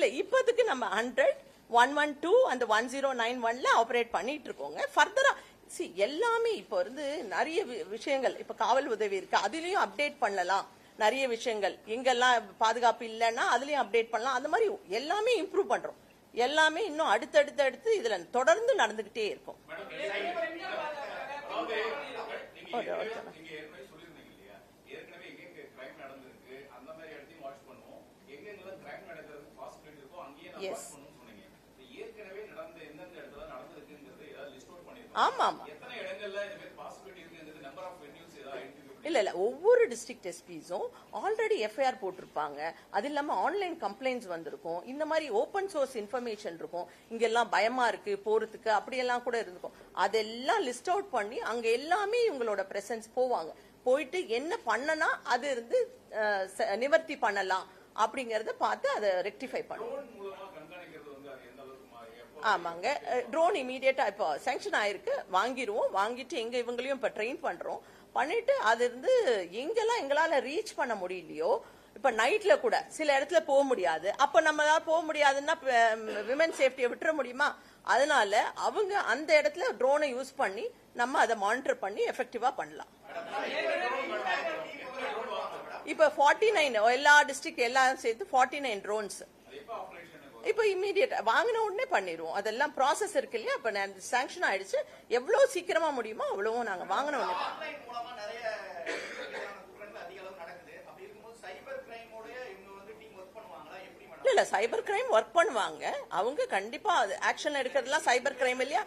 இல்ல இப்போதைக்கு நம்ம 100, 112 அந்த 1091ல ஆபரேட் பண்ணிட்டு இருக்கோங்க. ஃபர்தரா எல்லாமே இப்போ இருந்து நிறைய விஷயங்கள் இப்ப காவல் உதவி இருக்கு, அதுலயும் அப்டேட் பண்ணலாம். நிறைய விஷயங்கள் எங்கெல்லாம் பாதுகாப்பு இல்லைன்னா அதுலயும் அப்டேட் பண்ணலாம். அந்த மாதிரி எல்லாமே இம்ப்ரூவ் பண்றோம். எல்லாமே இன்னும் அடுத்தடுத்து இதுல தொடர்ந்து நடந்துகிட்டே இருக்கும். ஆமா ஆமா இல்ல ஒவ்வொரு டிஸ்ட்ரிக்ட் எஸ்பிஸும் ஆல்ரெடி எஃப்ஐஆர் போட்டிருப்பாங்க. அது இல்லாம ஆன்லைன் கம்ப்ளைண்ட்ஸ் வந்திருக்கும். இந்த மாதிரி ஓபன் சோர்ஸ் இன்ஃபர்மேஷன் இருக்கும். இங்கெல்லாம் பயமா இருக்கு போறதுக்கு, அப்படியெல்லாம் கூட இருந்திருக்கும். அதெல்லாம் லிஸ்ட் அவுட் பண்ணி அங்க எல்லாமே இவங்களோட பிரசன்ஸ் போவாங்க. போயிட்டு என்ன பண்ணனா அது இருந்து நிவர்த்தி பண்ணலாம் அப்படிங்கறத பார்த்து அதை ரெக்டிஃபை பண்ணுவோம். ஆமாங்க, ட்ரோன் இமீடியட்டா இப்போ சாங்ஷன் ஆயிருக்கு, வாங்கிடுவோம். வாங்கிட்டு எங்க இவங்களையும் இப்ப ட்ரெயின் பண்றோம். பண்ணிட்டு அது இருந்து எங்கெல்லாம் எங்களால ரீச் பண்ண முடியலையோ, இப்ப நைட்ல கூட சில இடத்துல போக முடியாது. அப்ப நம்மளால போக முடியாதுன்னா விமன் சேஃப்டியை விட்டுற முடியுமா? அதனால அவங்க அந்த இடத்துல ட்ரோனை யூஸ் பண்ணி நம்ம அதை மானிட்டர் பண்ணி எஃபெக்டிவா பண்ணலாம். இப்ப 49 எல்லா டிஸ்ட்ரிக்ட் எல்லாம் சேர்த்து 49 ட்ரோன்ஸ் இப்ப இமீடியட் வாங்கின உடனே பண்ணிடுவோம். அதெல்லாம் ப்ராசஸ் இருக்கு இல்லையா? இப்ப சாங்ஷன் ஆயிடுச்சு. எவ்வளவு சீக்கிரமா முடியுமோ அவ்வளவும் நாங்க வாங்கின உடனே. இல்ல சைபர் கிரைம் ஒர்க் பண்ணுவாங்க. அவங்க கண்டிப்பா ஆக்ஷன் எடுக்கிறதுலாம் சைபர் கிரைம் இல்லையா?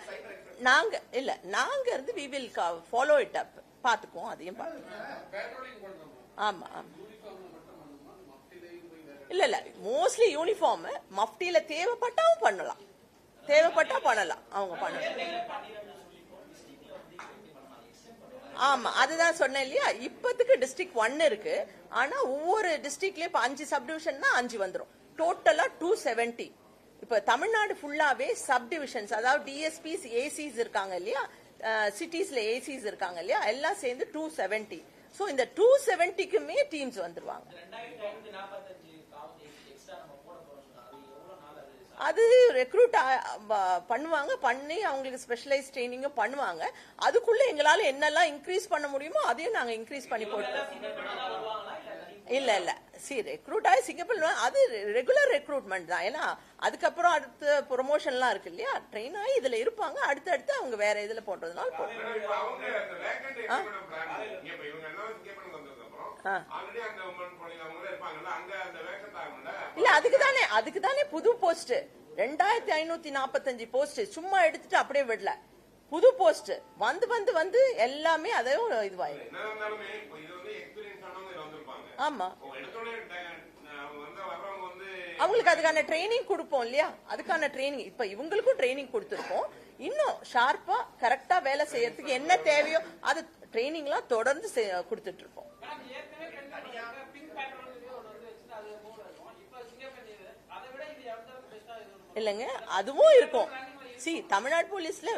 நாங்க இருந்து we will follow it up, பாத்துக்குவோம். அதையும் பாத்துக்குவோம். ஆமா ஆமா இல்ல மோஸ்ட்லி யூனிஃபார்ம் மஃப்டில தேவைப்பட்டாவும் பண்ணலாம். தேவைப்பட்டா பண்ணலாம், அவங்க பண்ணலாம். ஆமா அதுதான் சொன்னேன் இல்லையா? இப்பத்துக்கு டிஸ்ட்ரிக்ட் 1 இருக்கு. ஆனா ஒவ்வொரு டிஸ்ட்ரிக்ட்லயும் இப்ப 5 சப்டிவிஷன்னா 5 வந்துரும். டோட்டலா 270. இப்ப தமிழ்நாடு ஃபுல்லாவே சப் டிவிஷன்ஸ், அதாவது டிஎஸ்பிஸ் ஏசிஸ் இருக்காங்க இல்லையா, சிட்டிஸ்ல ஏசிஸ் இருக்காங்க இல்லையா, எல்லாம் சேர்ந்து 270. சோ இந்த 270க்குமே டீம்ஸ் வந்துருவாங்க. அது ரெக்ரூட் பண்ணுவாங்க, பண்ணி அவங்களுக்கு ஸ்பெஷலைஸ் ட்ரைனிங்கும் பண்ணுவாங்க. அதுக்குள்ள எங்களால என்னெல்லாம் இன்க்ரீஸ் பண்ண முடியுமோ அதையும் நாங்க இன்க்ரீஸ் பண்ணி போட்டோம். இல்ல ரெக்ரூட் ஆகி சிங்கப்பூர் அது ரெகுலர் ரெக்ரூட்மெண்ட் தான். ஏன்னா அதுக்கப்புறம் அடுத்த ப்ரொமோஷன்லாம் இருக்கு இல்லையா, ட்ரெயின் ஆகி இதுல இருப்பாங்க. அடுத்தடுத்து அவங்க வேற இதுல போட்டதுனால இல்ல அதுக்குதானே புது போஸ்ட் 2545 போஸ்ட் சும்மா எடுத்துட்டு அப்படியே விடல. புது போஸ்ட் வந்து எல்லாமே அதையும் இதுவாயிடும். ஆமா அவங்களுக்கு அதுக்கான ட்ரைனிங் கொடுப்போம் இல்லையா? அதுக்கான ட்ரைனிங் இப்ப இவங்களுக்கும் ட்ரைனிங் கொடுத்துருக்கோம். இன்னும் ஷார்ப்பா கரெக்டா வேலை செய்யறதுக்கு என்ன தேவையோ அது ட்ரைனிங் எல்லாம் தொடர்ந்து கொடுத்துட்டு இருக்கோம். இல்லங்க அதுவும் இருக்கும். தமிழ்நாடு போலீஸ்ல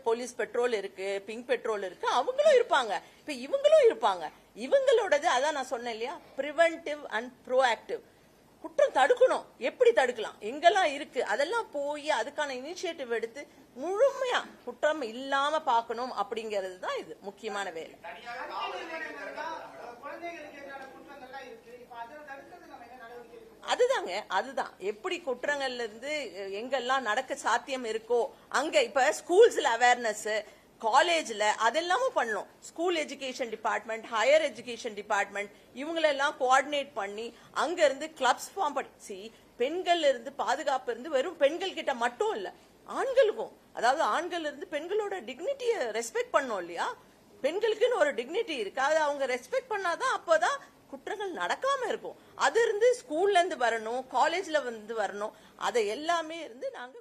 போலீஸ் பெட்ரோல் இருக்கு, பிங்க் பெட்ரோல் இருக்கு, அவங்களும் இருப்பாங்க. இப்ப இவங்களும் இருப்பாங்க. இவங்களோடது அதான் நான் சொன்னேன் இல்லையா, பிரிவென்டிவ் அண்ட் ப்ரோஆக்டிவ். குற்றம் தடுக்கணும், எப்படி தடுக்கலாம், எங்கெல்லாம் இருக்கு அதெல்லாம் போய் அதுக்கான இனிஷியேட்டிவ் எடுத்து முழுமையா குற்றம் இல்லாம பாக்கணும் அப்படிங்கிறது தான் இது முக்கியமான வேலை. அதுதான் எப்படி குற்றங்கள்ல இருந்து எங்கெல்லாம் நடக்க சாத்தியம் இருக்கோ அங்க இப்ப ஸ்கூல்ஸ்ல அவேர்னஸ், காலேஜ்ல அதெல்லாமும் பண்ணணும். School education department, higher education department இவங்களெல்லாம் கோஆர்டினேட் பண்ணி அங்க இருந்து கிளப்ஸ் ஃபார்ம் பண்ணி பெண்கள் இருந்து பாதுகாப்பு இருந்து வெறும் பெண்கள் கிட்ட மட்டும் இல்ல, ஆண்களுக்கும். அதாவது ஆண்கள் இருந்து பெண்களோட டிக்னிட்டியை ரெஸ்பெக்ட் பண்ணோம் இல்லையா? பெண்களுக்குன்னு ஒரு டிக்னிட்டி இருக்கு, அதை அவங்க ரெஸ்பெக்ட் பண்ணாதான் அப்பதான் குற்றங்கள் நடக்காம இருக்கும். அது இருந்து ஸ்கூல்ல இருந்து வரணும், காலேஜ்ல வந்து வரணும், அதை எல்லாமே இருந்து நாங்க